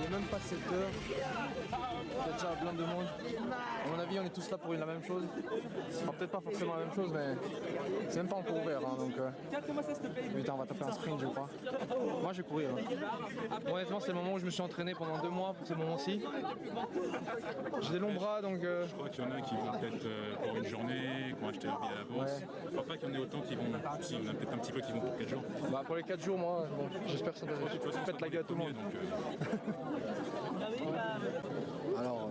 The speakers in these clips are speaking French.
est même pas 7 heures. Il y a déjà plein de monde. À mon avis, on est tous là pour la même chose. Enfin, peut-être pas forcément la même chose, mais c'est même pas encore ouvert. Hein, donc, putain, on va taper un sprint, je crois. Moi, je vais courir. Hein. Bon, honnêtement, c'est le moment où je me suis entraîné pendant 2 mois pour ce moment-ci. J'ai des longs bras, donc. Je crois qu'il y en a qui vont peut-être pour une journée, qui ont acheté leur billet à l'avance. Ouais. Je crois pas qu'il y en ait autant qui vont. Si, il y en a peut-être un petit peu qui vont pour 4 jours. Bah, pour les 4 jours, moi, bon, j'espère que ça va pète la gueule à tout le monde. Alors,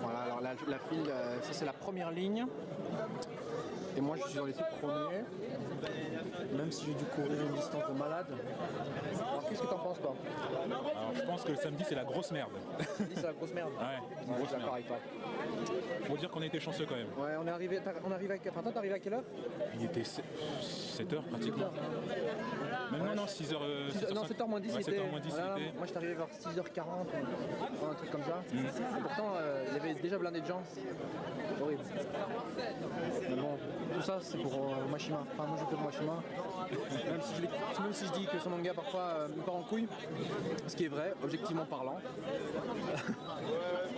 voilà, alors la file, ça c'est la première ligne. Et moi je suis dans les tout premiers. Même si j'ai dû courir une distance de malade. Alors qu'est-ce que t'en penses toi? Alors je pense que le samedi c'est la grosse merde. Samedi c'est la grosse merde. Ouais, une grosse merde. Avec toi. Faut dire qu'on a été chanceux quand même. Ouais, on arrive à toi t'es arrivé à quelle heure? Il était 7h pratiquement. Même non, 6h. Non, 7h moins 10 ouais, c'était. 7h moins 10 Voilà, c'était. moi je suis arrivé vers 6h40, un truc comme ça. Et pourtant il y avait déjà blindé de gens. Horrible. Mais bon, tout ça c'est pour Mashima. Enfin moi je fais pour Mashima. Même si je dis que son manga parfois me part en couille, ce qui est vrai, objectivement parlant.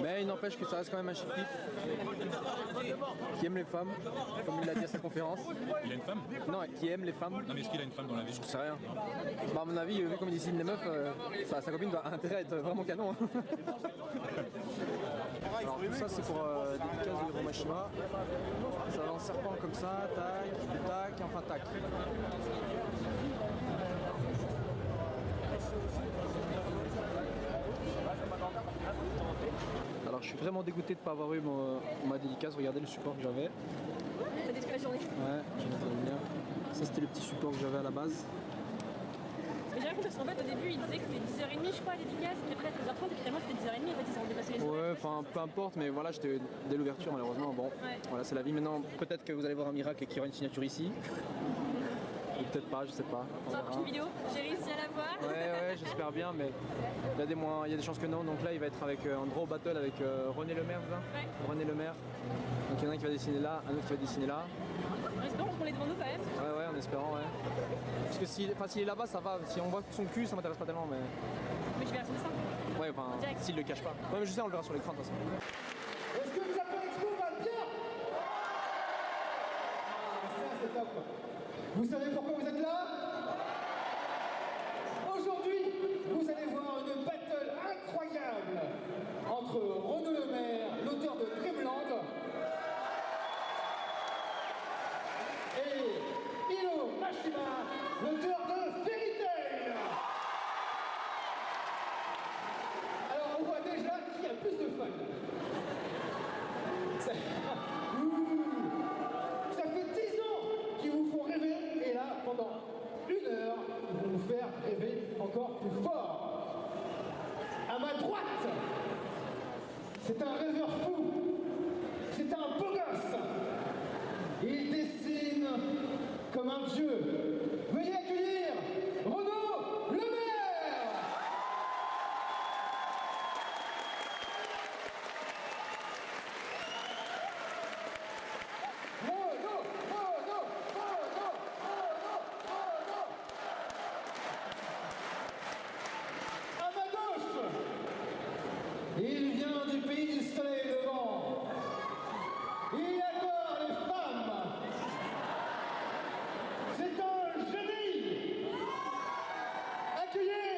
Mais il n'empêche que ça reste quand même un chic type qui aime les femmes, comme il l'a dit à sa conférence. Il a une femme? Non, qui aime les femmes. Non mais est-ce qu'il a une femme dans la vie? Je sais rien. Bah à mon avis, vu comme il dessine les meufs, sa copine doit intérêt à être vraiment canon. Alors tout ça c'est pour dédicace de Hiroshima. Ça va en serpent comme ça, tac, enfin tac. Alors je suis vraiment dégoûté de ne pas avoir eu ma dédicace, regardez le support que j'avais. Ça détruit la journée. Ouais, je vais le lien. Ça c'était le petit support que j'avais à la base. Mais j'ai l'impression qu'en fait au début il disait que c'était 10h30 je crois la dédicace, puis après 13h30 et finalement c'était 10h30 en fait ils ont dépassé les Ouais, enfin peu importe, mais voilà, j'étais dès l'ouverture malheureusement. Bon, ouais. Voilà, c'est la vie. Maintenant, peut-être que vous allez voir un miracle et qu'il y aura une signature ici. Ou peut-être pas, je sais pas. Dans la prochaine vidéo, j'ai réussi à la voir. Ouais, j'espère bien, mais il y a des chances que non. Donc là, il va être avec un draw battle avec René Lemaire, c'est ça? Ouais. René Lemaire. Donc il y en a un qui va dessiner là, un autre qui va dessiner là. En espérant qu'on est devant nous quand même. Ouais, en espérant, ouais. Parce que s'il est là-bas, ça va. Si on voit son cul, ça m'intéresse pas tellement, mais. Mais je vais rester ça. Ouais, enfin, s'il le cache pas. Ouais, mais je sais, on le verra sur l'écran de toute façon. Est-ce que le Japon Expo va bien? Ça, c'est top. Vous savez pourquoi vous êtes là? Aujourd'hui, vous allez voir une battle incroyable entre Renaud Lemaire, l'auteur de Dreamland, et Hiro Mashima, l'auteur de Fairy Tail. Alors, on voit déjà qui a plus de fun. Ça fait 10 ans qu'ils vous font rêver, et là, pendant 1 heure, ils vont vous faire rêver encore plus fort. À ma droite, c'est un rêveur fou, c'est un beau gosse. Il dessine comme un dieu. Veuillez accueillir Renaud Lemaire. À ma gauche, il vient du pays du soleil levant. Il adore les femmes. C'est un génie. Accueillez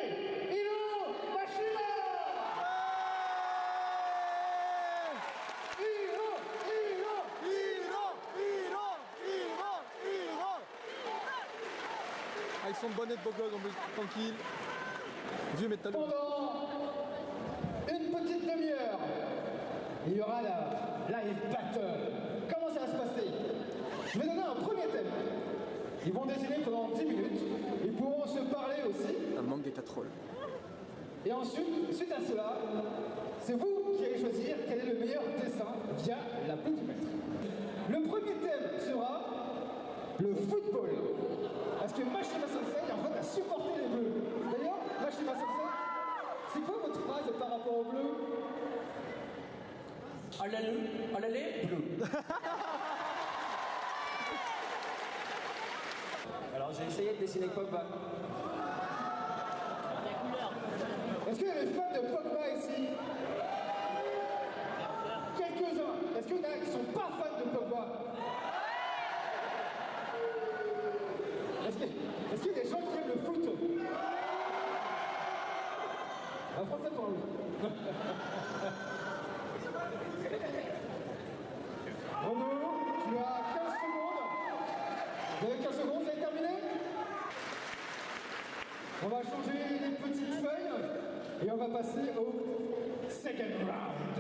Hiro Mashima. Avec son bonnet de beau gosse, on peut tranquille. Vieux métal. Pendant une petite demi-heure, il y aura la live battle. Comment ça va se passer? Je vais donner un premier thème. Ils vont dessiner pendant 10 minutes. Ils pourront se parler aussi. Un manque d'état troll. Et ensuite, suite à cela, c'est vous qui allez choisir quel est le meilleur dessin via l'applaudimètre. Le premier thème sera le football. Parce que Mashima Sensei, en fait, a supporté les bleus. D'ailleurs, Mashima Sensei, c'est quoi votre phrase par rapport aux bleus? Allez, bleu. Alors j'ai essayé de dessiner Pogba. Est-ce qu'il y a des fans de Pogba ici? Quelques-uns. Est-ce qu'il y en a qui ne sont pas fans de Pogba? Est-ce qu'il y a des gens qui aiment le foot? Un français pour vous. Renaud, tu as 15 secondes. Vous avez 15 secondes, vous avez terminé? On va changer les petites feuilles et on va passer au second round.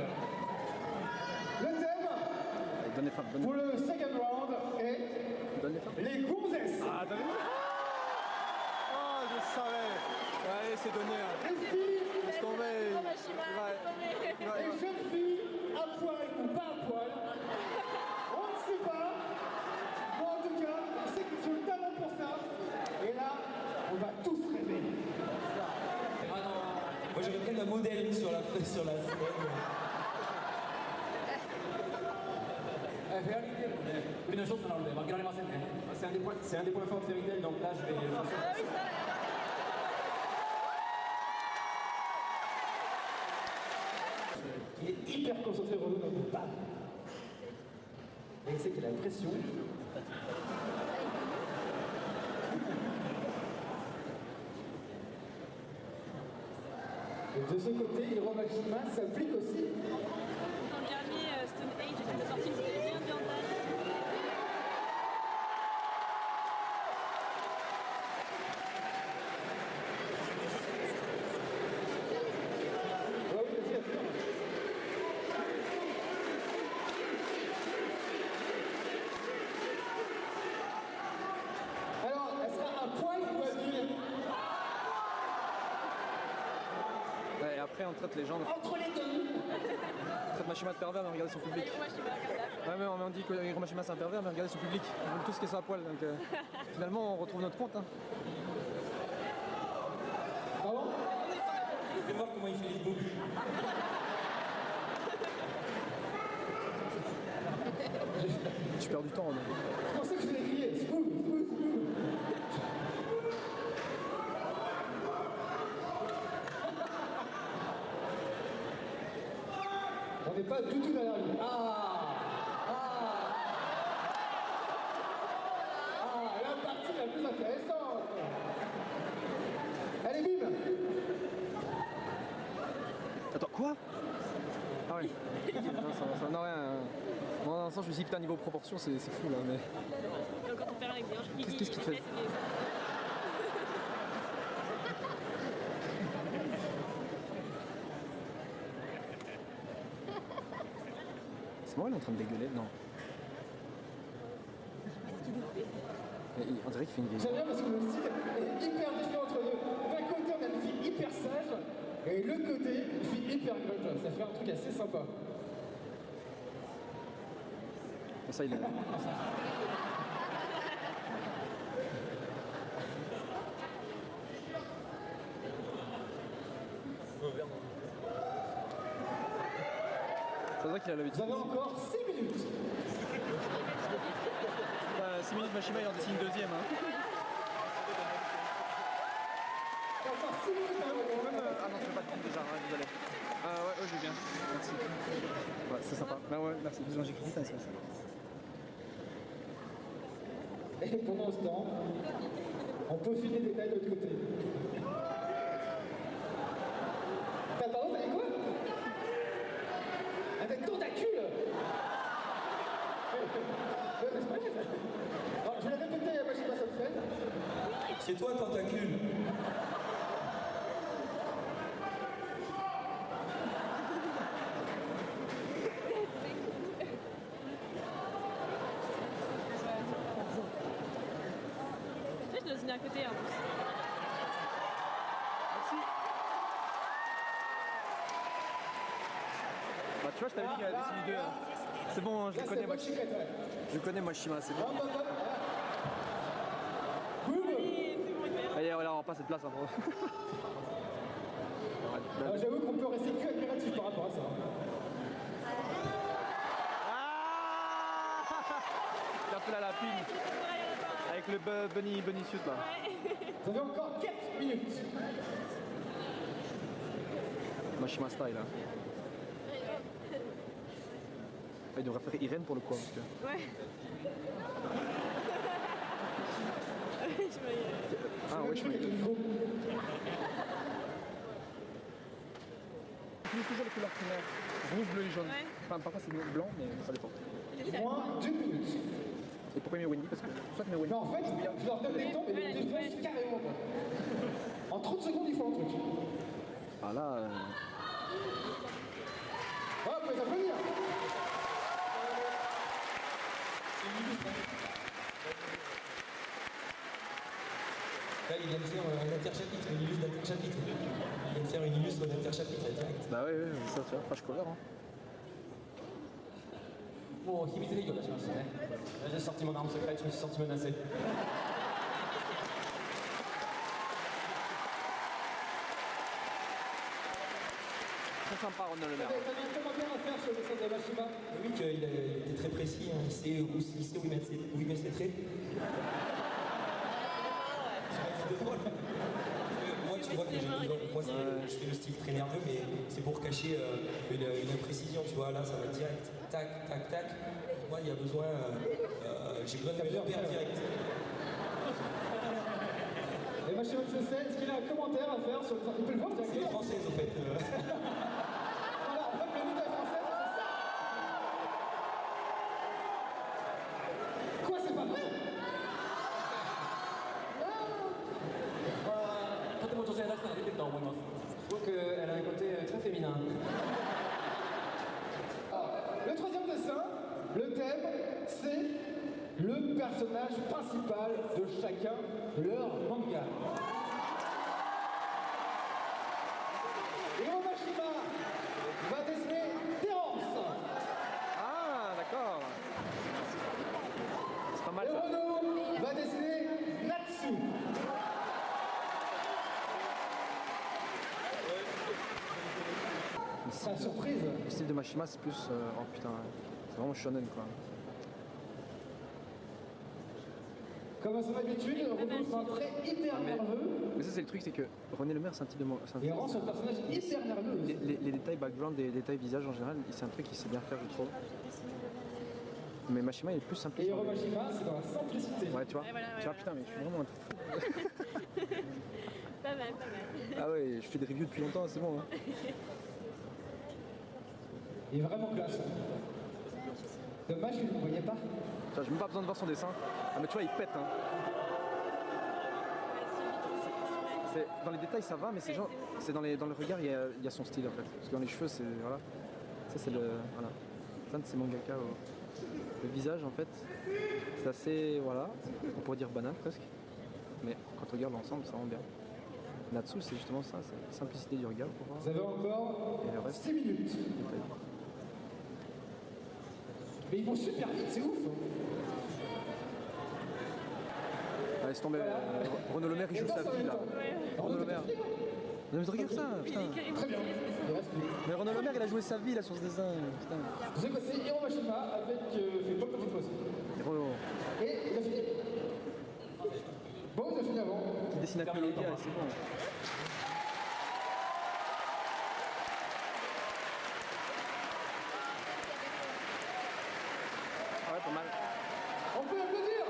Le thème pour le second round est les gonzesses. Ah, t'as vu? Oh, je savais. Ouais, c'est donné. Hein. Les filles, Laisse tomber. les jeunes filles, à poil ou pas à poil. On ne sait pas. Bon, en tout cas, on sait qu'ils ont le talent pour ça. Et là, on va tous rêver. Ah non, moi j'aurais bien un modèle sur la scène. Une chose, regardez ma scène. C'est un des points forts de Fairy Tail, donc là je vais. Il est hyper concentré, Renaud, dans le bal. Et il sait qu'il a une pression. Et de ce côté, Hiroshima s'applique aussi. Dans le dernier Stone Age, qui était sorti, c'était bien de viande. Alors, elle sera à poil ou à nu? Ouais, et après, on traite les gens de... Entre les deux. On traite Mashima de pervers, mais regardez son public. Moi, je suis pas regardable. Ouais, mais on dit que Hiroshima c'est un pervers, mais regardez son public. Ils veulent tout ce qui est sur la poêle. Donc finalement, on retrouve notre compte. Hein. Pardon? Je vais voir comment il fait les boucles. Tu perds du temps. Donc. C'est pour ça que je l'ai crié. Smooth, smooth, smooth. On n'est pas du tout derrière lui. La partie la plus intéressante. Allez, bim. Attends, quoi? Ah oui. Non, non, rien. Dans un instant, je me suis dit, putain, niveau proportion, c'est fou là. Mais... Et quand on fait rien avec des hanches Qu'est-ce qu'il te fait? C'est moi, il est en train de dégueuler? Non. On dirait qu'il fait une vieille. J'aime bien parce que le style est hyper différent entre eux. D'un côté, on a une fille hyper sage, et de l'autre côté, une fille hyper grunge. Ça fait un truc assez sympa. Ça, il est... C'est vrai qu'il a l'habitude. Vous avez encore 6 minutes. 6 minutes, Mashima, il en dessine deuxième. Hein. Encore 6 minutes. Ah non, tu fais pas de film déjà, hein, désolé. Ouais, je vais bien. Merci. Ouais, c'est sympa. Bah ouais, merci. J'ai écrit vite, ça. Et pendant ce temps, on peut filer des détails de l'autre côté. Pardon, t'as dit quoi? Ah, des tentacules. Alors, je vais répéter, moi je sais pas ça me fait. C'est toi, tentacule. Je dois signer à côté en plus. Merci. Bah, tu vois, je t'avais dit qu'il y avait dessiné deux. Hein. C'est bon, je le connais, moi. Je connais Mashima, c'est bon. Allez, voilà, on passe cette place. Hein, J'avoue qu'on peut rester que admiratif par rapport à ça. Il a fait la lapine. Avec le bunny suit là. Vous avez encore 4 minutes. Mashima style. Hein. Il devrait faire Irène pour le coup. Parce que... Ouais. Je vais Ah ouais, je avec le micro. utilise toujours les couleurs primaires. Rouge, bleu et jaune. Ouais. Enfin, parfois c'est blanc, mais ça dépend. Moins d'1 minute. Et pourquoi il met Wendy? Parce que soit tu mets Wendy. Non, en fait, je leur donne des temps, mais ils défoncent carrément pas. En 30 secondes, ils font un truc. Ah là. Ah, vous pouvez applaudir. Là, il vient de faire un interchapitre, une illustre d'interchapitre. Il vient de faire une illustre d'interchapitre, là, direct. Bah ouais, ça tu vois, page cover. Hein. もう秘密兵器を出しましたね。J'ai sorti mon arme secrète, je me suis senti menacé. Très sympa, Ronald Le Maire. T'avais un commentaire à faire sur le dessin de Mashima? Oui, qu'il était très précis, hein. Il sait où il met ses traits. Moi, tu vois que moi, je fais le style très nerveux, mais c'est pour cacher une imprécision, tu vois. Là, ça va être direct. Tac, tac, tac. Moi, il y a besoin. J'ai besoin de mes repères direct. Et Mashima de Sensei, est-ce qu'il a un commentaire à faire sur le dessin? Il peut le voir, C'est directement. française, en fait. Voilà, en fait, le niveau est français, c'est ça. Quoi, c'est pas vrai? Je trouve qu'elle a un côté très féminin. Le troisième dessin, le thème, c'est le personnage principal de chacun leur manga. Hiro Mashima va dessiner Terence. Ah, d'accord. C'est pas mal Et ça. Renaud va dessiner Natsu. C'est la surprise. Le style de Mashima, c'est plus. Oh putain, c'est vraiment shonen quoi. Comme à son habitude, Renaud sera très hyper nerveux. Mais ça, c'est le truc, c'est que René Le Maire, c'est un type de. c'est un Et type- rend son personnage hyper nerveux. les détails background, les détails visage en général, c'est un truc qu'il sait bien faire, je trouve. Mais Mashima, il est plus simple. Et Hiro Mashima, c'est dans la simplicité. Ouais, tu vois. Ouais, voilà, tu vois, ouais, putain, mais je suis vraiment un fou. Pas mal, pas mal. Ah ouais, je fais des reviews depuis longtemps, c'est bon. Hein. Il est vraiment classe. Dommage que vous ne voyez pas. Tu vois, j'ai même pas besoin de voir son dessin. Ah, mais tu vois, il pète. Hein. Dans les détails, ça va, mais c'est dans le regard, il y a son style en fait. Parce que dans les cheveux, c'est. Voilà. Ça, c'est le. Voilà. C'est un de ces mangaka. Le visage, en fait, c'est assez. Voilà. On pourrait dire banal presque. Mais quand on regarde l'ensemble, ça rend bien. Natsu, c'est justement ça, c'est la simplicité du regard pour voir. Vous avez encore Et le reste, 6 minutes. détail. Mais ils vont super vite, c'est ouf. Ah, laisse tomber. Renaud Le Maire, il joue sa vie là. Renaud Le Maire. Non, mais regarde ça, putain. Très bien. Il reste plus. Mais Renaud Le Maire, il a joué sa vie là sur ce dessin. Putain. Vous avez passé Hiro Mashima avec fait pas petite pause. Renaud, Et il a fini. Bon, il a fini avant. qui dessine avec le gars, c'est bon. Ah ouais, pas mal. On peut applaudir.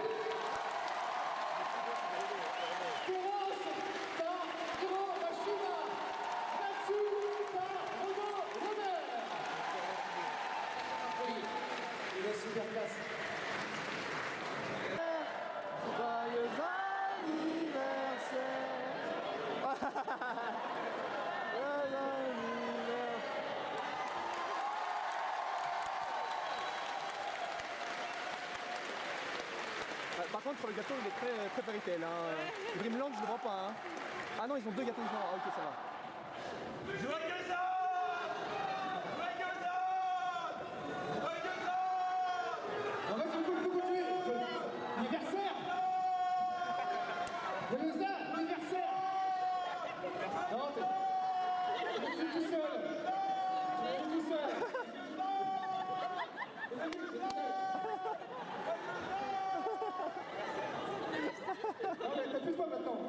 Terence par Hiro Mashima. Natsu par Renaud Le Maire. Il est super classe. Joyeux anniversaire. Joyeux anniversaire. Par contre, sur le gâteau, il est très fairy tale. Hein. Dreamland, je ne le vois pas. Hein. Ah non, ils ont deux gâteaux différents. Ah, ok, ça va. En fait, faut continuer. Anniversaire. Joyeux anniversaire. Non, tu es tout seul. Tu es tout seul. Non, mais t'as plus pas maintenant.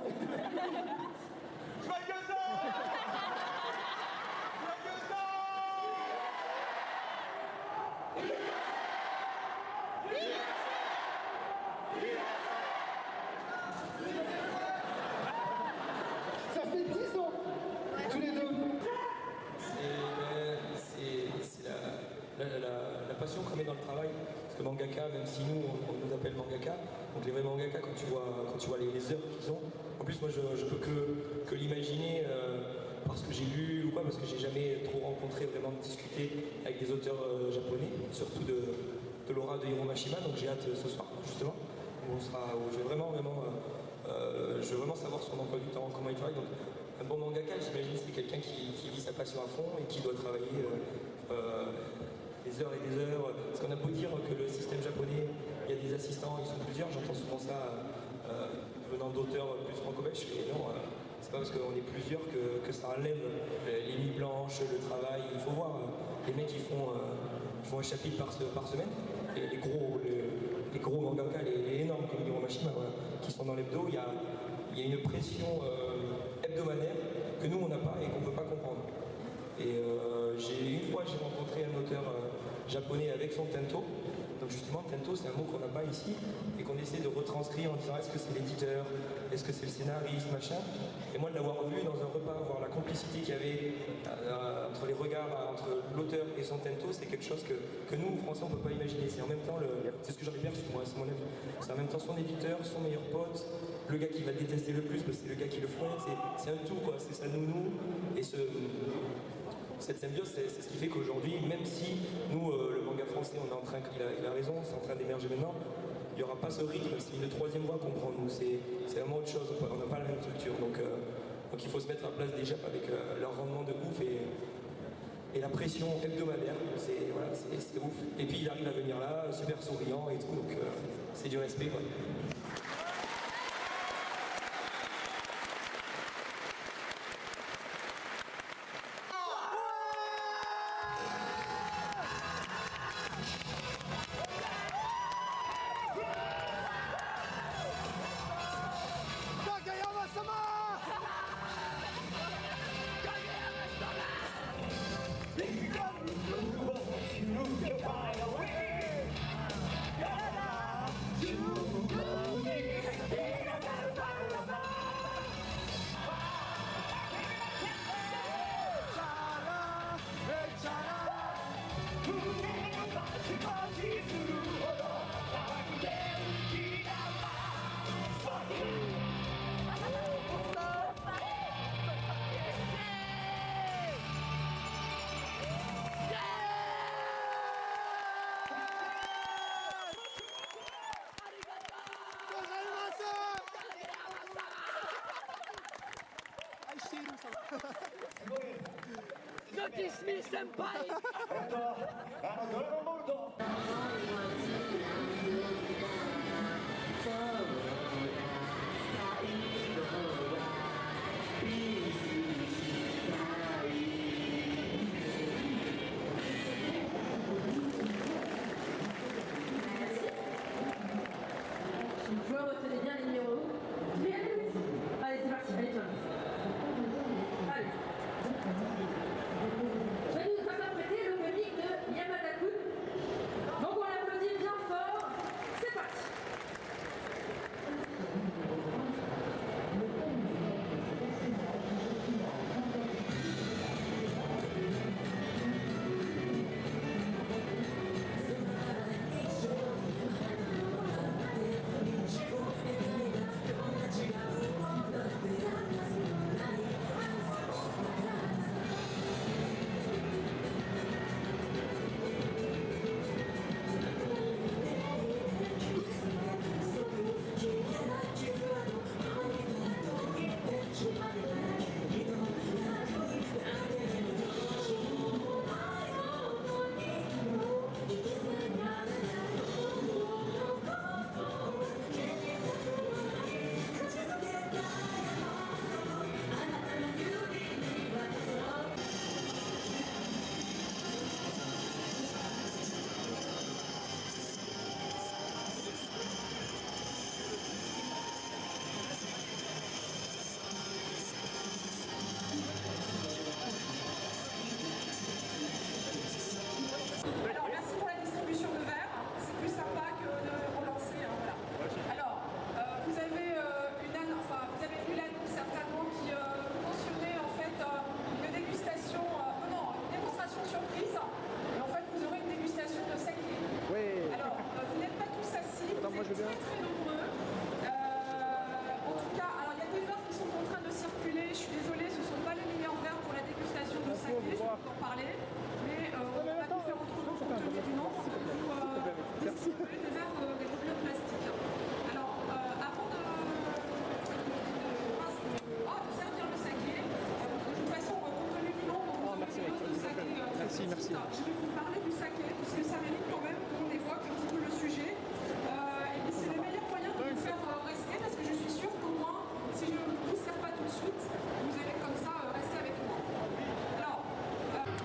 passion qu'on met dans le travail. Parce que mangaka, même si nous on nous appelle mangaka, donc les vrais mangaka, quand tu vois les heures qu'ils ont, en plus moi je peux que l'imaginer parce que j'ai lu ou quoi, parce que j'ai jamais trop rencontré, vraiment discuté avec des auteurs japonais, surtout de l'aura de Hiro Mashima, donc j'ai hâte ce soir justement, où je vais vraiment savoir son emploi du temps, comment il travaille. Donc, un bon mangaka, j'imagine, c'est quelqu'un qui vit sa passion à fond et qui doit travailler des heures et des heures. Parce qu'on a beau dire que le système japonais, il y a des assistants, ils sont plusieurs, j'entends souvent ça venant d'auteurs plus franco-belges, mais non, c'est pas parce qu'on est plusieurs que ça enlève les nuits blanches, le travail. Il faut voir, les mecs ils font un chapitre par semaine, et les gros mangaka, les énormes comme Hiro Mashima, voilà, qui sont dans l'hebdo, il y a une pression hebdomadaire que nous on n'a pas et qu'on ne peut pas comprendre. Et une fois j'ai rencontré un auteur japonais avec son tento. Donc justement, tento c'est un mot qu'on n'a pas ici et qu'on essaie de retranscrire en disant est-ce que c'est l'éditeur, est-ce que c'est le scénariste, machin. Et moi de l'avoir vu dans un repas, voir la complicité qu'il y avait entre les regards, entre l'auteur et son tento, c'est quelque chose que nous, Français, on ne peut pas imaginer. C'est en même temps, c'est ce que j'en ai perçu moi, c'est mon avis. C'est en même temps son éditeur, son meilleur pote, le gars qui va le détester le plus parce que c'est le gars qui le fouette, c'est un tout quoi, c'est sa nounou. Et cette symbiose, c'est ce qui fait qu'aujourd'hui, même si nous, le manga français, on est en train, il a raison, c'est en train d'émerger maintenant, il n'y aura pas ce rythme, c'est une troisième voie qu'on prend nous, c'est vraiment autre chose, on n'a pas la même structure. Donc il faut se mettre à place des Japs avec leur rendement de ouf et la pression hebdomadaire, c'est ouf. Et puis il arrive à venir là, super souriant et tout, donc c'est du respect quoi.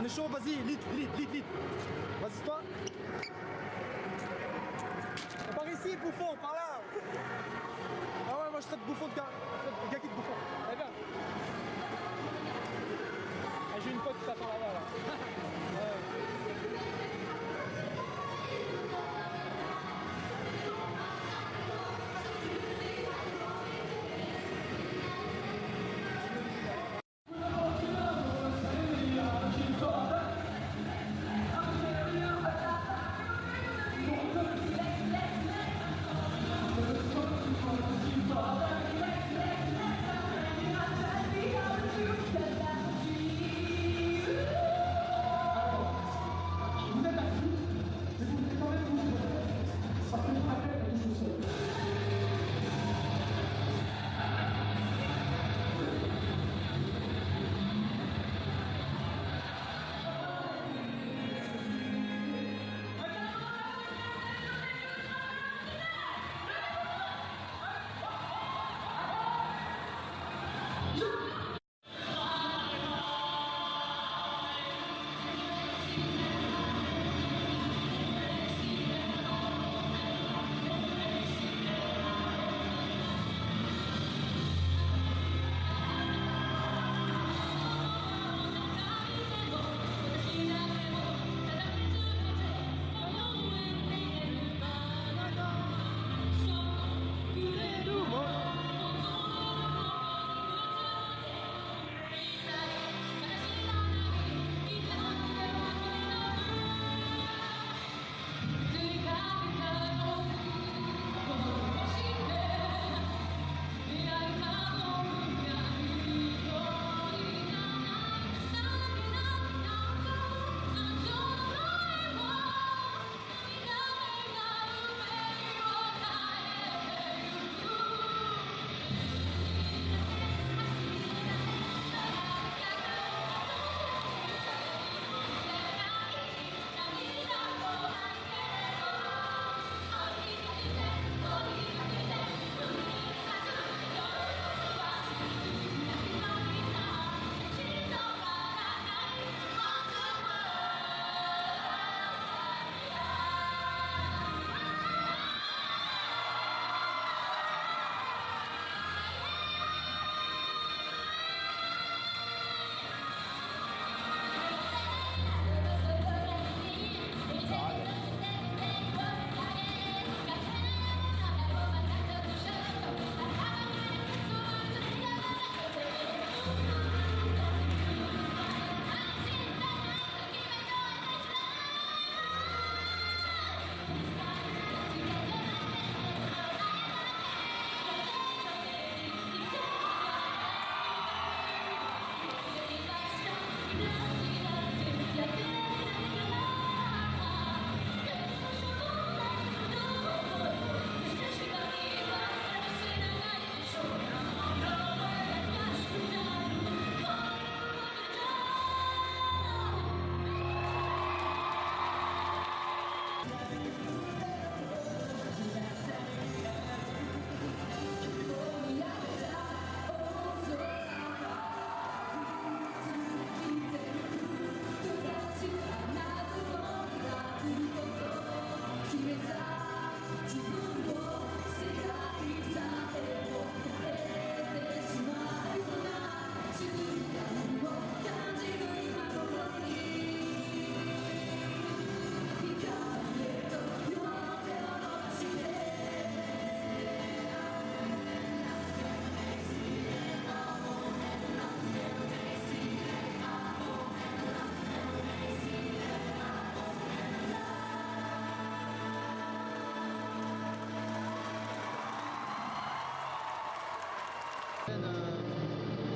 On est chaud, vas-y, lead. Vas-y, toi. Par ici, bouffon, par là. Ah ouais, moi je traite bouffon de gars qui te bouffon. Allez, viens. Ah, j'ai une pote qui t'attend là-bas, là.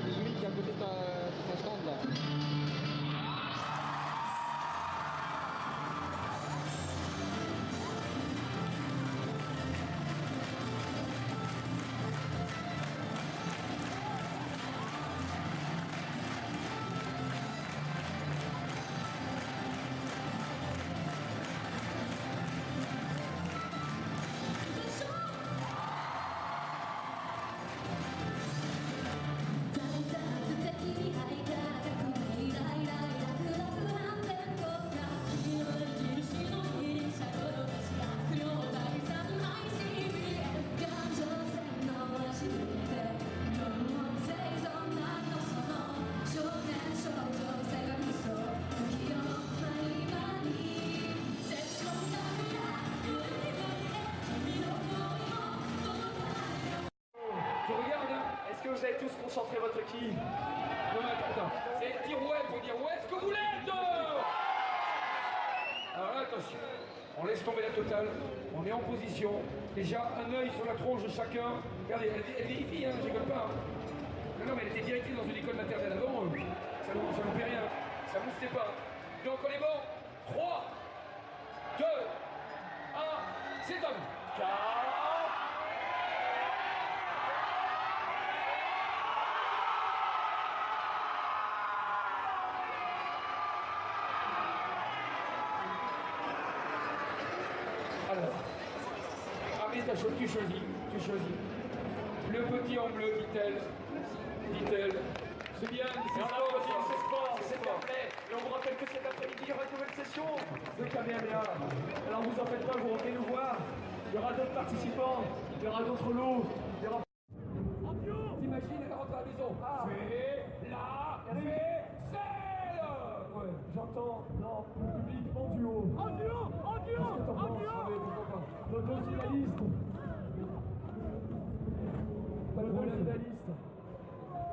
Izumi qui est à côté de ta stand là.「君 que vous avez tous concentré votre qui? Non, mais attends. C'est dire ouais pour dire ouais, est-ce que vous l'êtes? Alors là, attention. On laisse tomber la totale. On est en position. Déjà, un œil sur la tronche de chacun. Regardez, elle vérifie, hein, je rigole pas. Hein. Non, mais elle était directrice dans une école maternelle avant. Ça nous fait rien. Ça ne boostait pas. Donc on est bon. 3, 2, 1, c'est à vous. Alors, Harry, tu choisis. Le petit en bleu, dit-elle. C'est bien, c'est sport, c'est fair play. Et on vous rappelle que cet après-midi, il y aura une nouvelle session de Kamehameha. Alors vous en faites pas, vous revenez nous voir. Il y aura d'autres participants, il y aura d'autres lots. T'imagines, elle rentre à la maison. Fais la vaisselle. Ouais, j'entends. Non, le public en duo. En duo. Nos deux finalistes.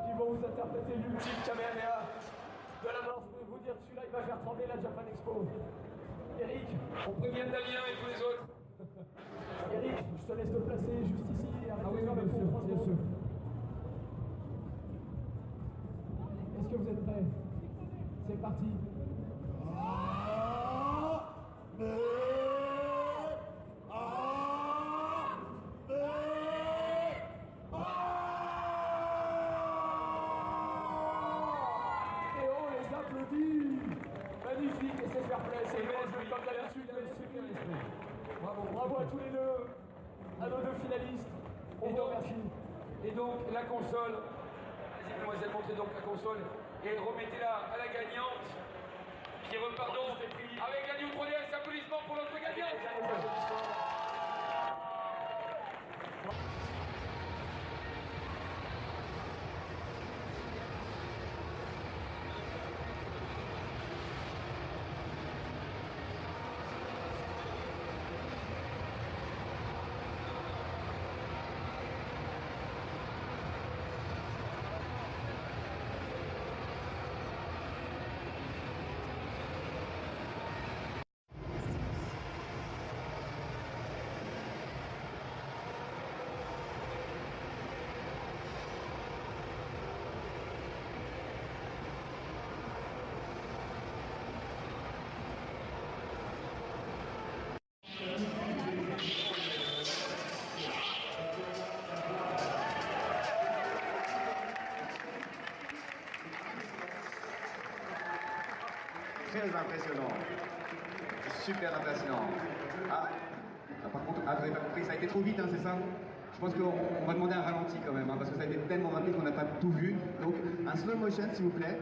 Qui vont vous interpréter l'ultime Kamehameha de la mort. Je peux vous dire que celui-là, il va faire trembler la Japan Expo. Eric, on prévient Damien et tous les autres. Eric, je te laisse te placer juste ici. Arrêtez bien sûr. Est-ce que vous êtes prêts? C'est parti. Magnifique, et c'est fair play, c'est bien comme d'habitude, bravo à tous les deux, à nos deux finalistes, on vous remercie. Et donc la console, vas-y mademoiselle, montrez donc la console, et remettez-la à la gagnante, qui repart donc avec un New 3DS, applaudissements pour notre gagnante. Très impressionnant. Super impressionnant. Par contre, vous n'avez pas compris, ça a été trop vite, hein, c'est ça? Je pense qu'on va demander un ralenti quand même, hein, parce que ça a été tellement rapide qu'on n'a pas tout vu. Donc, un slow motion, s'il vous plaît.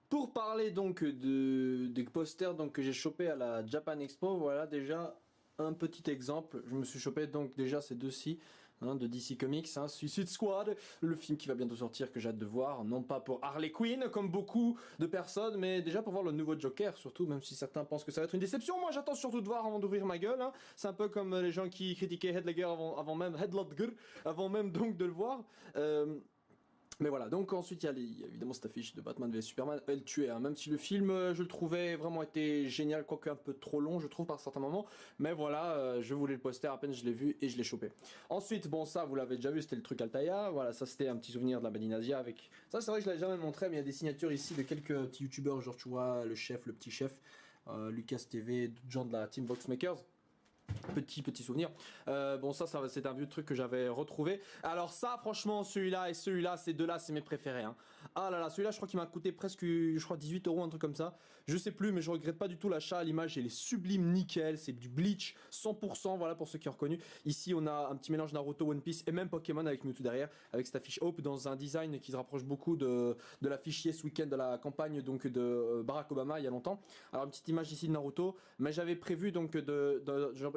Pour parler donc des posters donc, que j'ai chopé à la Japan Expo, voilà déjà un petit exemple. Je me suis chopé donc déjà ces deux-ci. de DC Comics, Suicide Squad, le film qui va bientôt sortir, que j'ai hâte de voir, non pas pour Harley Quinn, comme beaucoup de personnes, mais déjà pour voir le nouveau Joker, surtout, même si certains pensent que ça va être une déception. Moi, j'attends surtout de voir avant d'ouvrir ma gueule. C'est un peu comme les gens qui critiquaient Heath Ledger avant même donc de le voir. Mais voilà, donc ensuite il y a évidemment cette affiche de Batman vs Superman, elle tuait, même si le film, je le trouvais vraiment été génial, quoique un peu trop long, je trouve, par certains moments. Mais voilà, je voulais le poster, à peine je l'ai vu et je l'ai chopé. Ensuite, bon, ça, vous l'avez déjà vu, c'était le truc Altaïa. Voilà, ça c'était un petit souvenir de la Badine Asia avec... Ça, c'est vrai que je l'avais jamais montré, mais il y a des signatures ici de quelques petits youtubeurs, genre tu vois, le chef, le petit chef, Lucas TV, d'autres gens de la Team Boxmakers. Petit souvenir. Bon ça c'est un vieux truc que j'avais retrouvé. Alors ça franchement celui-là et celui-là, ces deux-là c'est mes préférés. Ah là là, celui-là je crois qu'il m'a coûté presque 18 €, un truc comme ça. Je sais plus, mais je regrette pas du tout l'achat. L'image elle est sublime, nickel, c'est du bleach 100%, voilà pour ceux qui ont reconnu. Ici on a un petit mélange Naruto, One Piece et même Pokémon avec Mewtwo derrière, avec cette affiche Hope dans un design qui se rapproche beaucoup de l'affiche Yes Weekend de la campagne donc de Barack Obama il y a longtemps. Alors une petite image ici de Naruto, mais j'avais prévu donc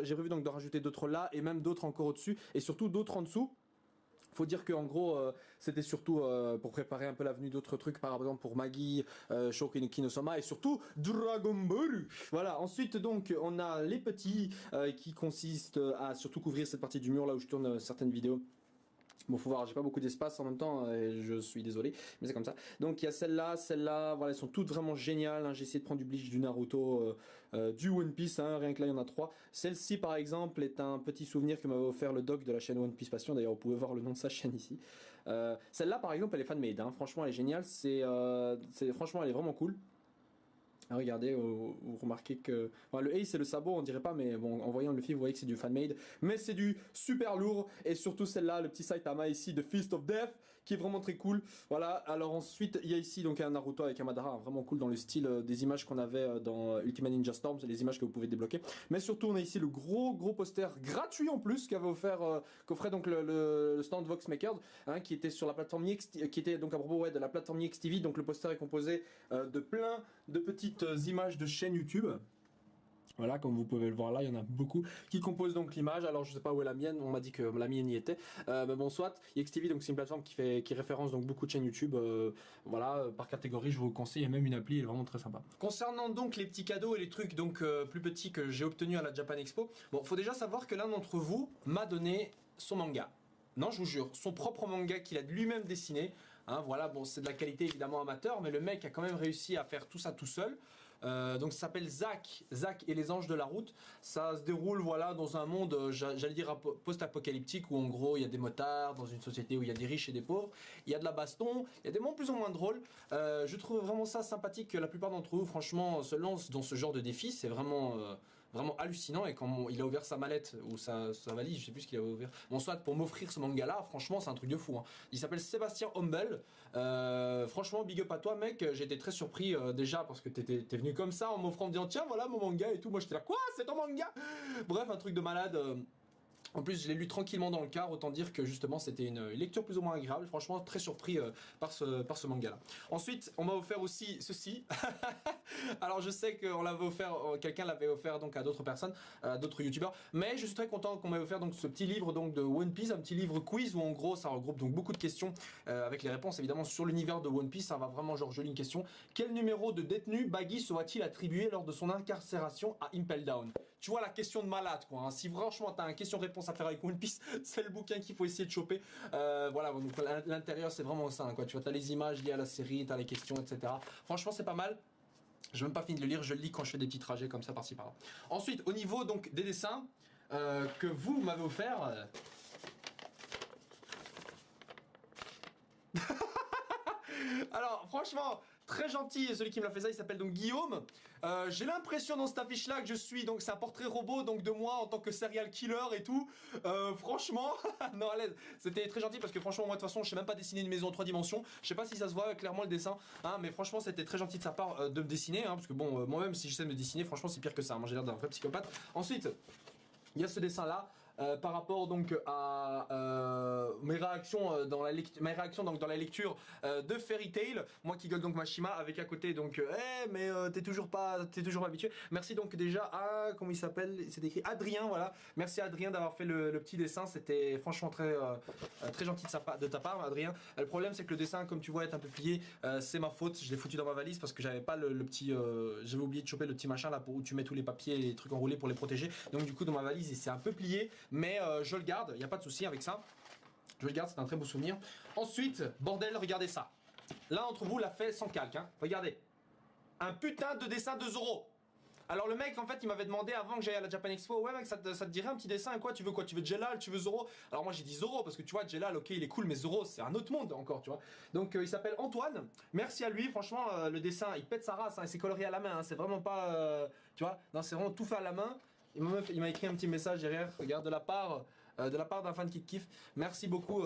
j'ai prévu donc de rajouter d'autres là et même d'autres encore au-dessus et surtout d'autres en dessous. Faut dire que en gros c'était surtout pour préparer un peu l'avenue d'autres trucs, par exemple pour Magi, Shouken no-sama et surtout Dragon Ball. Voilà, ensuite donc on a les petits qui consistent à surtout couvrir cette partie du mur là où je tourne certaines vidéos. Bon, faut voir, j'ai pas beaucoup d'espace en même temps, et je suis désolé, mais c'est comme ça. Donc il y a celle-là, voilà, elles sont toutes vraiment géniales. J'ai essayé de prendre du bleach, du Naruto, du One Piece, rien que là il y en a 3. Celle-ci par exemple est un petit souvenir que m'avait offert le doc de la chaîne One Piece Passion. D'ailleurs, vous pouvez voir le nom de sa chaîne ici. Celle-là par exemple, elle est fan-made. Franchement, elle est géniale. Franchement, elle est vraiment cool. Regardez, vous remarquez que le Ace c'est le sabot, on dirait pas, mais bon, en voyant le film vous voyez que c'est du fan-made, mais c'est du super lourd. Et surtout celle-là, le petit Saitama ici de Fist of Death, qui est vraiment très cool. Voilà, alors ensuite il y a ici donc un Naruto avec un Madara, vraiment cool dans le style des images qu'on avait dans Ultima Ninja Storm, c'est les images que vous pouvez débloquer. Mais surtout on a ici le gros poster gratuit en plus qu'offrait donc le stand Voxmakers, qui était sur la plateforme qui était donc à propos de la plateforme YXTV. Donc le poster est composé de plein de petites images de chaîne YouTube. Voilà, comme vous pouvez le voir là, il y en a beaucoup qui composent donc l'image. Alors je sais pas où est la mienne, on m'a dit que la mienne y était. Mais bon, soit YXTV, donc c'est une plateforme qui référence donc beaucoup de chaînes YouTube. Voilà, par catégorie, je vous conseille. Il y a même une appli, elle est vraiment très sympa. Concernant donc les petits cadeaux et les trucs donc plus petits que j'ai obtenus à la Japan Expo. Bon, faut déjà savoir que l'un d'entre vous m'a donné son manga. Non, je vous jure, son propre manga qu'il a lui-même dessiné. Voilà, bon, c'est de la qualité évidemment amateur, mais le mec a quand même réussi à faire tout ça tout seul. Donc ça s'appelle Zack et les anges de la route. Ça se déroule voilà dans un monde, j'allais dire post-apocalyptique, où en gros il y a des motards dans une société où il y a des riches et des pauvres, il y a de la baston, il y a des moments plus ou moins drôles. Je trouve vraiment ça sympathique que la plupart d'entre vous franchement se lancent dans ce genre de défi. C'est vraiment hallucinant. Et quand il a ouvert sa mallette ou sa valise, je sais plus ce qu'il a ouvert, bon, soit pour m'offrir ce manga là, franchement c'est un truc de fou. Il s'appelle Sébastien Humble. Franchement big up à toi mec, j'étais très surpris déjà parce que t'es venu comme ça en m'offrant, en me disant tiens voilà mon manga et tout. Moi j'étais là, quoi, c'est ton manga? Bref, un truc de malade. En plus, je l'ai lu tranquillement dans le car, autant dire que justement c'était une lecture plus ou moins agréable. Franchement, très surpris par ce manga-là. Ensuite, on m'a offert aussi ceci. Alors, je sais qu'on l'avait offert, quelqu'un l'avait offert donc à d'autres personnes, à d'autres youtubeurs. Mais je suis très content qu'on m'ait offert donc ce petit livre donc de One Piece, un petit livre quiz où en gros ça regroupe donc beaucoup de questions avec les réponses évidemment sur l'univers de One Piece. Ça va vraiment genre jolie une question. Quel numéro de détenu Baggy sera-t-il attribué lors de son incarcération à Impel Down? Tu vois la question de malade quoi. Si franchement t'as une question-réponse à faire avec One Piece, c'est le bouquin qu'il faut essayer de choper. Voilà, donc l'intérieur c'est vraiment ça quoi. Tu vois, t'as les images liées à la série, t'as les questions, etc. Franchement c'est pas mal. Je n'ai même pas fini de le lire, je le lis quand je fais des petits trajets comme ça par-ci par-là. Ensuite, au niveau donc des dessins que vous m'avez offert. Alors franchement très gentil, celui qui me l'a fait ça, il s'appelle donc Guillaume. J'ai l'impression dans cette affiche là que je suis donc c'est un portrait robot donc de moi en tant que serial killer et tout. Franchement, non à l'aise. C'était très gentil parce que franchement moi de toute façon je sais même pas dessiner une maison en 3 dimensions. Je sais pas si ça se voit clairement le dessin, mais franchement c'était très gentil de sa part de me dessiner, parce que bon moi-même si j'essaie de me dessiner franchement c'est pire que ça. Moi j'ai l'air d'un vrai psychopathe. Ensuite il y a ce dessin là, par rapport donc à mes réactions dans la lecture de Fairy Tail. Moi qui gueule donc Mashima avec à côté donc mais t'es toujours pas habitué. Merci donc déjà à comment il s'appelle, c'est écrit Adrien, voilà. Merci à Adrien d'avoir fait le petit dessin, c'était franchement très gentil de ta part Adrien. Le problème c'est que le dessin comme tu vois est un peu plié, c'est ma faute, je l'ai foutu dans ma valise parce que j'avais pas le petit j'avais oublié de choper le petit machin là pour où tu mets tous les papiers et les trucs enroulés pour les protéger. Donc du coup dans ma valise il s'est un peu plié, mais je le garde, il n'y a pas de souci avec ça. Je le garde, c'est un très beau souvenir. Ensuite, bordel, regardez ça. L'un d'entre vous l'a fait sans calque, hein. Regardez. Un putain de dessin de Zoro. Alors le mec en fait il m'avait demandé avant que j'aille à la Japan Expo, ouais mec ça te dirait un petit dessin quoi, tu veux Jelal, tu veux Zoro? Alors moi j'ai dit Zoro parce que tu vois Jelal ok il est cool mais Zoro c'est un autre monde encore tu vois. Donc il s'appelle Antoine, merci à lui franchement le dessin il pète sa race hein, et c'est colorié à la main, hein, c'est vraiment pas tu vois, non c'est vraiment tout fait à la main. Il m'a écrit un petit message derrière, regarde de la part d'un fan qui te kiffe, merci beaucoup.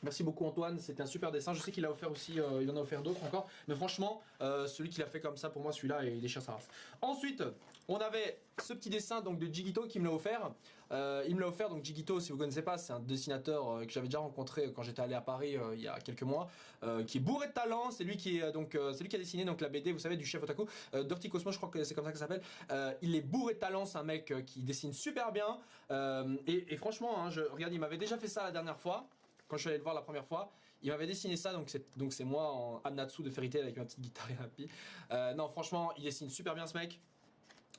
Merci beaucoup Antoine, c'était un super dessin. Je sais qu'il a offert aussi, il en a offert d'autres encore. Mais franchement, celui qu'il a fait comme ça pour moi, celui-là, il déchire sa race. Ensuite, on avait ce petit dessin donc de Jigito qui me l'a offert. Il me l'a offert, donc Jigito, si vous ne connaissez pas, c'est un dessinateur que j'avais déjà rencontré quand j'étais allé à Paris il y a quelques mois, qui est bourré de talent. C'est lui qui est c'est lui qui a dessiné donc la BD, vous savez, du chef otaku, Dirty Cosmos, je crois que c'est comme ça que ça s'appelle. Il est bourré de talent, c'est un mec qui dessine super bien. Et franchement, hein, regarde, il m'avait déjà fait ça la dernière fois. Quand je suis allé le voir la première fois, il m'avait dessiné ça, donc c'est moi en Anatsu de Fairy Tail avec ma petite guitare et un pi. Non franchement, il dessine super bien ce mec.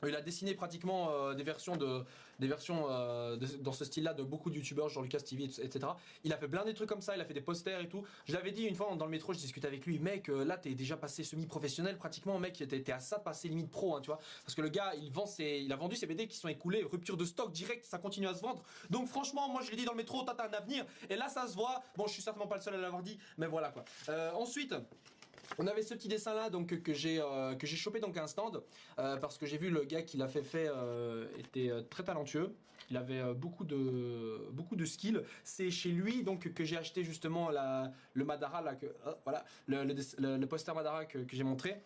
Il a dessiné pratiquement des versions dans ce style-là de beaucoup de youtubeurs, genre Lucas TV, etc. Il a fait plein des trucs comme ça, il a fait des posters et tout. Je l'avais dit une fois dans le métro, je discutais avec lui, mec, là t'es déjà passé semi-professionnel pratiquement, mec, t'es à ça de passer limite pro, hein, tu vois. Parce que le gars, il a vendu ses BD qui sont écoulés, rupture de stock direct, ça continue à se vendre. Donc franchement, moi je l'ai dit dans le métro, t'as un avenir. Et là ça se voit. Bon, je suis certainement pas le seul à l'avoir dit, mais voilà quoi. Ensuite. On avait ce petit dessin là donc que j'ai chopé donc à un stand parce que j'ai vu le gars qui l'a fait était très talentueux. Il avait beaucoup de skills. C'est chez lui donc que j'ai acheté justement le Madara là voilà le poster Madara que j'ai montré.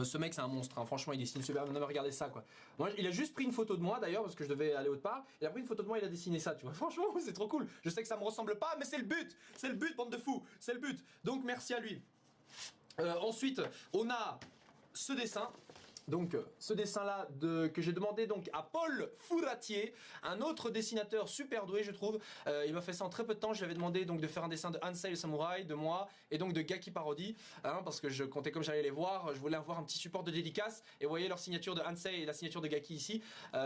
Ce mec c'est un monstre, hein. Franchement il dessine super bien, regardez ça quoi. Moi, il a juste pris une photo de moi d'ailleurs parce que je devais aller autre part. Il a pris une photo de moi, il a dessiné ça tu vois. Franchement c'est trop cool. Je sais que ça me ressemble pas mais c'est le but bande de fous, c'est le but. Donc merci à lui. Ensuite, on a ce dessin. Donc ce dessin là que j'ai demandé donc à Paul Fouratier, un autre dessinateur super doué je trouve. Il m'a fait ça en très peu de temps. Je lui avais demandé donc de faire un dessin de Hansei le Samouraï, de moi et donc de Gaki Parody, hein, parce que je comptais comme j'allais les voir, je voulais avoir un petit support de dédicace et vous voyez leur signature de Hansei et la signature de Gaki ici.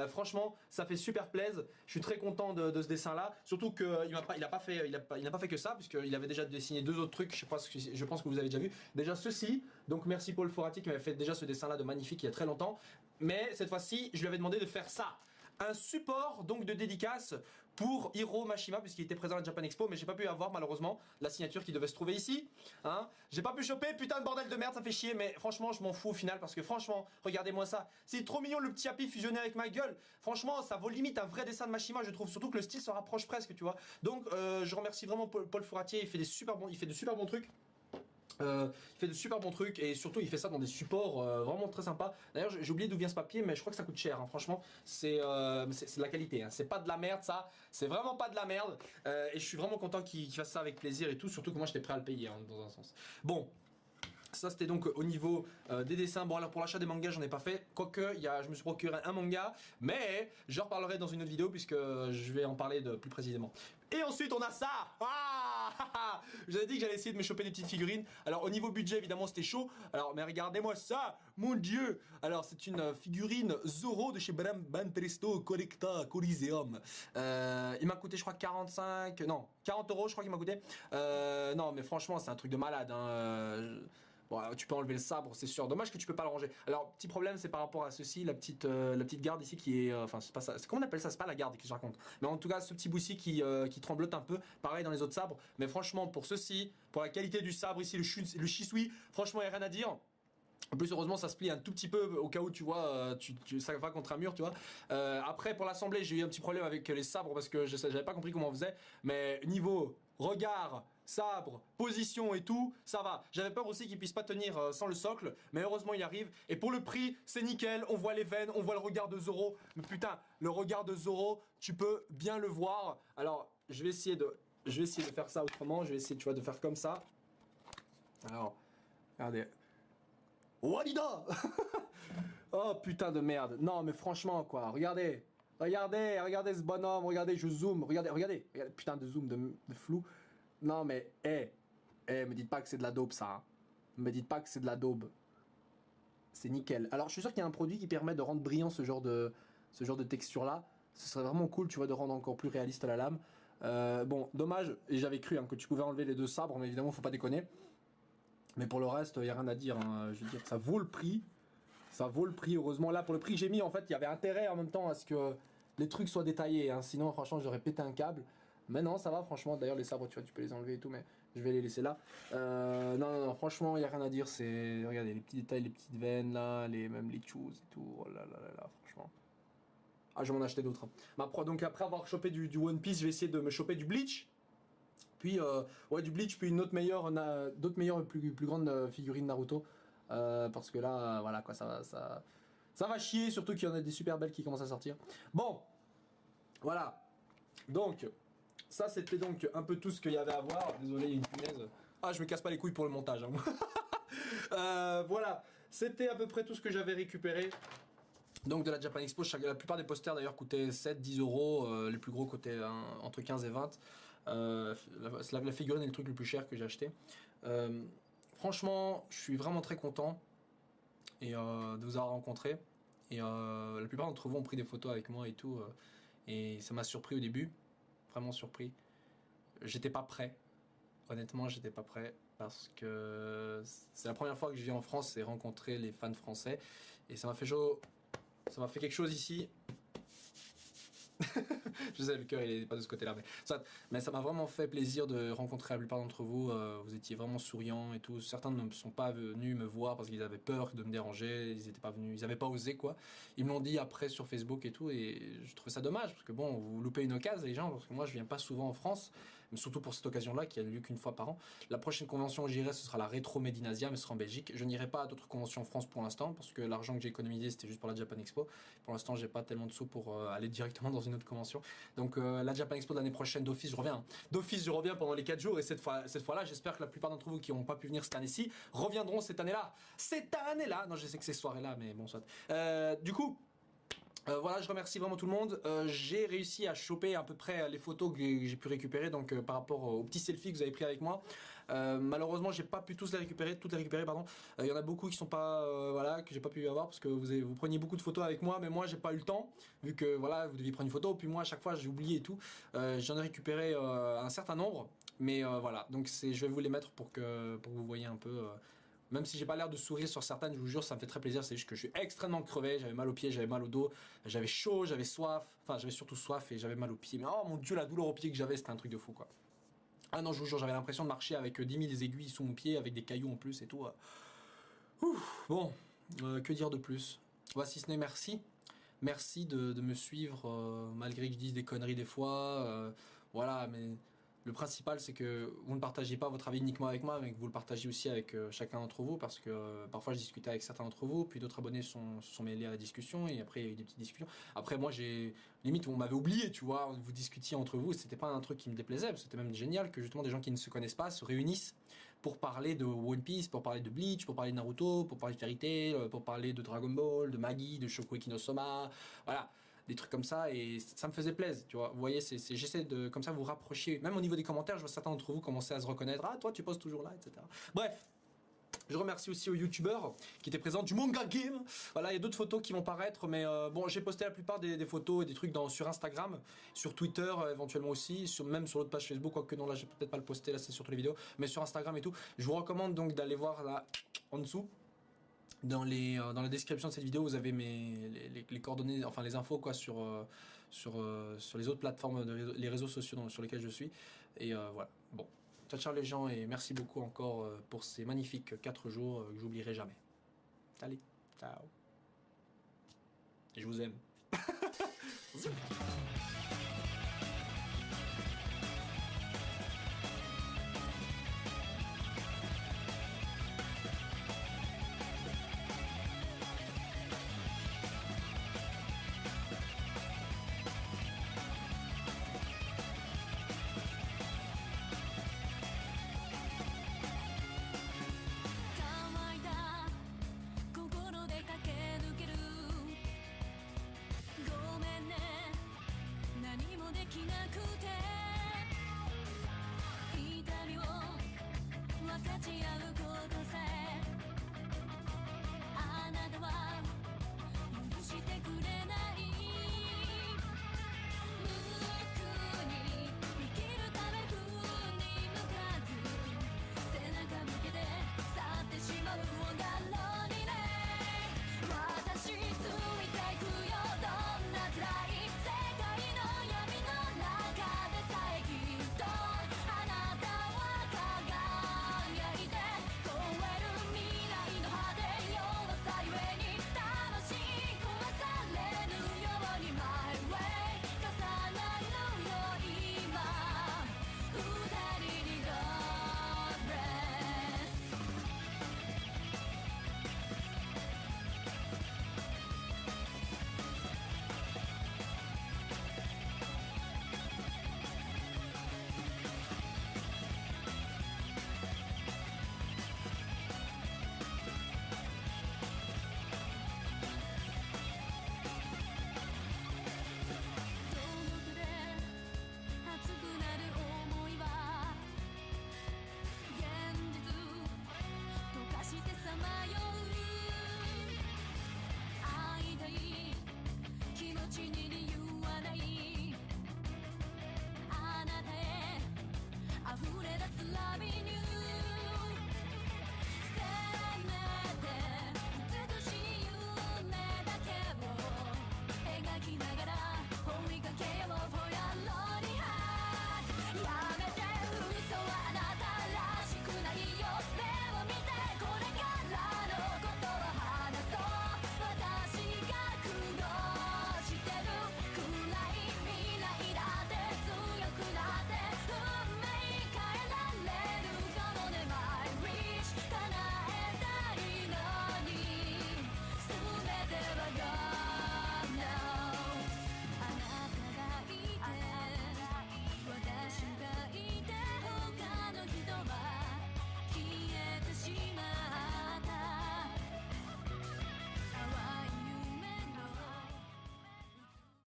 Franchement ça fait super plaisir. Je suis très content de ce dessin là, surtout qu'il n'a pas fait que ça puisqu'il avait déjà dessiné deux autres trucs. Je pense que vous avez déjà vu. Déjà ceci. Donc merci Paul Fouratier qui m'avait fait déjà ce dessin là de magnifique il y a très longtemps, mais cette fois-ci je lui avais demandé de faire ça, un support donc de dédicace pour Hiro Mashima puisqu'il était présent à la Japan Expo, mais j'ai pas pu avoir malheureusement la signature qui devait se trouver ici, hein. J'ai pas pu choper, putain de bordel de merde, ça fait chier, mais franchement je m'en fous au final parce que franchement regardez-moi ça, c'est trop mignon le petit happy fusionné avec ma gueule. Franchement ça vaut limite un vrai dessin de Mashima je trouve, surtout que le style se rapproche presque tu vois. Donc je remercie vraiment Paul Fouratier, il fait de super bons trucs. Il fait de super bons trucs et surtout il fait ça dans des supports vraiment très sympas. D'ailleurs j'ai oublié d'où vient ce papier mais je crois que ça coûte cher, hein. Franchement c'est de la qualité, hein. C'est pas de la merde ça, c'est vraiment pas de la merde et je suis vraiment content qu'il fasse ça avec plaisir et tout, surtout que moi j'étais prêt à le payer, hein, dans un sens. Bon. Ça c'était donc au niveau des dessins. Bon alors pour l'achat des mangas j'en ai pas fait, quoique je me suis procuré un manga, mais j'en reparlerai dans une autre vidéo puisque je vais en parler de plus précisément. Et ensuite on a ça. J'avais dit que j'allais essayer de me choper des petites figurines. Alors au niveau budget évidemment c'était chaud. Alors mais regardez-moi ça, mon dieu. Alors c'est une figurine Zoro de chez Banpresto Collecta Coliseum. Il m'a coûté je crois 40 € je crois qu'il m'a coûté. Non mais franchement c'est un truc de malade, hein. Bon, tu peux enlever le sabre, c'est sûr. Dommage que tu peux pas le ranger. Alors, petit problème, c'est par rapport à ceci, la petite garde ici qui est, enfin, c'est pas ça. Comment on appelle ça? C'est pas la garde que je raconte. Mais en tout cas, ce petit bout-ci qui tremblote un peu. Pareil dans les autres sabres. Mais franchement, pour ceci, pour la qualité du sabre ici, le Shisui, franchement, il n'y a rien à dire. En plus heureusement ça se plie un tout petit peu au cas où tu vois ça va contre un mur tu vois. Après pour l'assembler j'ai eu un petit problème avec les sabres parce que j'avais pas compris comment on faisait. Mais niveau regard sabre, position et tout, ça va. J'avais peur aussi qu'il puisse pas tenir sans le socle, mais heureusement il arrive. Et pour le prix, c'est nickel, on voit les veines, on voit le regard de Zoro. Mais putain, le regard de Zoro, tu peux bien le voir. Alors, je vais essayer de faire ça autrement, je vais essayer, tu vois, de faire comme ça. Alors, regardez. Walida. Oh putain de merde. Non mais franchement quoi, regardez. Regardez ce bonhomme, regardez, je zoome, regardez, putain de zoom, de flou. Non mais, me dites pas que c'est de la daube ça. Hein. Me dites pas que c'est de la daube. C'est nickel. Alors je suis sûr qu'il y a un produit qui permet de rendre brillant ce genre de texture là. Ce serait vraiment cool, tu vois, de rendre encore plus réaliste la lame. Bon, dommage, et j'avais cru hein, que tu pouvais enlever les deux sabres, mais évidemment faut pas déconner. Mais pour le reste, il n'y a rien à dire, hein. Je veux dire, ça vaut le prix. Ça vaut le prix, heureusement. Là, pour le prix que j'ai mis, en fait, il y avait intérêt en même temps à ce que les trucs soient détaillés. Hein. Sinon, franchement, j'aurais pété un câble. Mais non, ça va, franchement. D'ailleurs, les sabres, tu vois, tu peux les enlever et tout, mais je vais les laisser là. Non, franchement, il n'y a rien à dire. C'est, regardez, les petits détails, les petites veines, là, même les choux et tout. Oh là, franchement. Ah, je vais m'en acheter d'autres. Donc, après avoir chopé du One Piece, je vais essayer de me choper du Bleach. Puis, du Bleach, puis une autre meilleure, d'autres meilleures, plus grandes figurines Naruto. Parce que là, voilà quoi, ça va chier, surtout qu'il y en a des super belles qui commencent à sortir. Bon, voilà. Donc, ça c'était donc un peu tout ce qu'il y avait à voir. Désolé, il y a une punaise. Ah, je me casse pas les couilles pour le montage. Hein. Voilà, c'était à peu près tout ce que j'avais récupéré. Donc de la Japan Expo, la plupart des posters d'ailleurs coûtaient 7-10 €, les plus gros coûtaient entre 15 et 20. La figurine est le truc le plus cher que j'ai acheté. Franchement, je suis vraiment très content de vous avoir rencontré. Et la plupart d'entre vous ont pris des photos avec moi et tout. Et ça m'a surpris au début, vraiment surpris. J'étais pas prêt. Honnêtement, j'étais pas prêt parce que c'est la première fois que je viens en France et rencontrer les fans français. Et ça m'a fait chaud. Ça m'a fait quelque chose ici. Je sais, le cœur il est pas de ce côté-là, mais ça m'a vraiment fait plaisir de rencontrer la plupart d'entre vous. Vous étiez vraiment souriants et tout. Certains ne sont pas venus me voir parce qu'ils avaient peur de me déranger. Ils étaient pas venus, ils avaient pas osé quoi. Ils me l'ont dit après sur Facebook et tout, et je trouvais ça dommage parce que bon, vous loupez une occasion les gens, parce que moi je viens pas souvent en France, mais surtout pour cette occasion-là qui a lieu qu'une fois par an. La prochaine convention où j'irai, ce sera la Retro Medinasia, mais ce sera en Belgique. Je n'irai pas à d'autres conventions en France pour l'instant parce que l'argent que j'ai économisé c'était juste pour la Japan Expo. Pour l'instant, j'ai pas tellement de sous pour aller directement dans une autre convention. Donc la Japan Expo de l'année prochaine, d'office je reviens. D'office je reviens pendant les 4 jours, et cette fois-là, j'espère que la plupart d'entre vous qui n'ont pas pu venir cette année-ci reviendront cette année-là. Cette année-là. Non, je sais que c'est soirée-là, mais bon, soit. Du coup. Voilà, je remercie vraiment tout le monde. J'ai réussi à choper à peu près les photos que j'ai pu récupérer, donc par rapport aux petits selfies que vous avez pris avec moi. Malheureusement, j'ai pas pu toutes les récupérer, pardon. Il y en a beaucoup qui sont pas, voilà, que j'ai pas pu avoir parce que vous preniez beaucoup de photos avec moi, mais moi j'ai pas eu le temps, vu que voilà, vous deviez prendre une photo, puis moi à chaque fois j'ai oublié et tout. J'en ai récupéré un certain nombre, mais voilà, donc je vais vous les mettre pour que vous voyez un peu. Même si j'ai pas l'air de sourire sur certaines, je vous jure, ça me fait très plaisir. C'est juste que je suis extrêmement crevé. J'avais mal aux pieds, j'avais mal au dos, j'avais chaud, j'avais soif. Enfin, j'avais surtout soif et j'avais mal aux pieds. Mais oh mon dieu, la douleur aux pieds que j'avais, c'était un truc de fou quoi. Ah non, je vous jure, j'avais l'impression de marcher avec 10 000 aiguilles sous mon pied, avec des cailloux en plus et tout. Ouf, bon, que dire de plus? Voici, ce n'est merci. Merci de me suivre, malgré que je dise des conneries des fois. Voilà, mais. Le principal, c'est que vous ne partagez pas votre avis uniquement avec moi, mais que vous le partagez aussi avec chacun d'entre vous, parce que parfois je discutais avec certains d'entre vous, puis d'autres abonnés se sont mêlés à la discussion, et après il y a eu des petites discussions. Après moi, limite on m'avait oublié, tu vois, vous discutiez entre vous, c'était pas un truc qui me déplaisait, c'était même génial que justement des gens qui ne se connaissent pas se réunissent pour parler de One Piece, pour parler de Bleach, pour parler de Naruto, pour parler de Fairy Tail, pour parler de Dragon Ball, de Magi, de Shokugeki no Soma, voilà. Des trucs comme ça, et ça me faisait plaisir, tu vois. Vous voyez, j'essaie de comme ça vous rapprocher, même au niveau des commentaires, je vois certains d'entre vous commencer à se reconnaître. Ah, toi tu postes toujours là, etc. Bref, je remercie aussi aux youtubeurs qui étaient présents du Manga Game. Voilà, il y a d'autres photos qui vont paraître, mais bon, j'ai posté la plupart des photos et des trucs sur Instagram, sur Twitter éventuellement aussi, même sur l'autre page Facebook, quoique non, là j'ai peut-être pas le posté, là c'est surtout les vidéos, mais sur Instagram et tout. Je vous recommande donc d'aller voir là en dessous. Dans la description de cette vidéo, vous avez les coordonnées, enfin les infos quoi sur les autres plateformes, les réseaux sociaux sur lesquels je suis. Et voilà. Bon, ciao les gens, et merci beaucoup encore pour ces magnifiques 4 jours que j'oublierai jamais. Allez, ciao. Je vous aime. きなくて